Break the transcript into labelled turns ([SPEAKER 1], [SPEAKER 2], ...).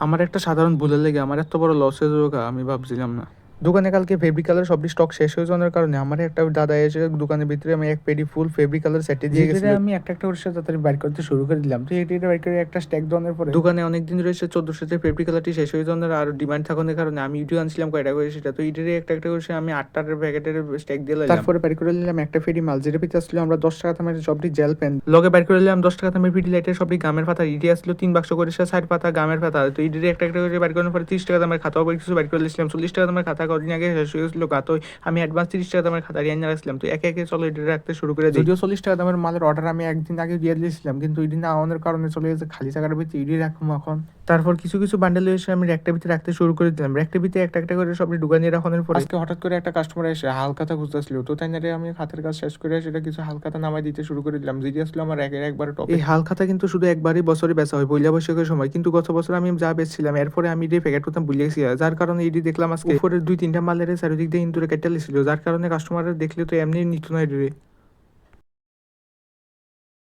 [SPEAKER 1] আমার একটা সাধারণ ভুলের লেগে আমার এত বড় লস হয়ে যাবে আমি ভাবছিলাম না। দোকানে কালকে ফেব্রিকালের সব স্টক শেষ হয়ে যাওয়ার কারণে আমার একটা দাদা এসে দোকানের ভিতরে আমি এক পেডি ফুল ফেব্রিকালের সেটে দিয়ে গেছিল। আমি একটা একটা করে তাড়াতাড়ি বাইর করতে শুরু করে দিলাম। তো এটা বাইর করে একটা স্ট্যাক দেওয়ার পরে দোকানে অনেকদিন রয়েছে 1400 ফেব্রিকালারটি শেষ হয়ে যাওয়ার আর ডিমান্ড থাকার কারণে আমি ইউটিউব আনছিলাম কয়টা করে সেটা তো ইটের একটা একটা করে আমি 8টার প্যাকেটের স্ট্যাক দিয়ে তারপরে বাইর করে নিলাম একটা ফেডি মাল যেটা পিতে আসছিল আমরা 10 টাকা দামের সবটি জেল পেন লগে বাইর করে নিলাম 10 টাকা দামের ফিডি লাইটের সবটি গামের পাতা ইটি আসছিল 3 বাক্স করে 60 পাতা গামের পাতা তো ইটের একটা একটা করে বাইর করার পরে 30 টাকা দামের খাতা কিছু বাইর করে নিয়েছিলাম 40 টাকা দামের খাতা কদিন আগে শেষ হয়ে গেছিল গাত আমি অ্যাডভান্স 30 টাকা দামের খাতা নিয়ে রাখছিলাম তো একে একে চলো এটা রাখতে শুরু করে দিই। যদিও 40 টাকা দামের মালের অর্ডার আমি একদিন আগে দিয়ে দিয়েছিলাম কিন্তু ওই দিন আমাদের কারণে চলে গেছে খালি টাকার ভিতরে ইডি রাখবো এখন। তারপর কিছু কিছু বান্ডেল এসে আমি র্যাকটার ভিতরে রাখতে শুরু করে দিলাম র্যাকটার ভিতরে একটা একটা করে সবটি ঢুকা নিয়ে রাখানোর পর আজকে হঠাৎ করে একটা কাস্টমার এসে হালকাতা খুঁজতেছিল তো তাই না আমি হাতের কাজ শেষ করে সেটা কিছু হালকাতা নামাই দিতে শুরু করে দিলাম যেটি আসলে আমার র্যাকের একবারে টপ। এই হালকাতা কিন্তু শুধু একবারই বছরে বেচা হয় পয়লা বৈশাখের সময় কিন্তু গত বছর আমি যা বেচছিলাম এরপরে আমি এটি প্যাকেট করতাম ভুলে গেছি যার কারণে এটি দেখলাম আজকে উপরের 2-3টা মালের চারিদিক দিয়ে ইন্দুরে কেটে ছিল যার কারণে কাস্টমার দেখলে তো এমনি নিত না এটি।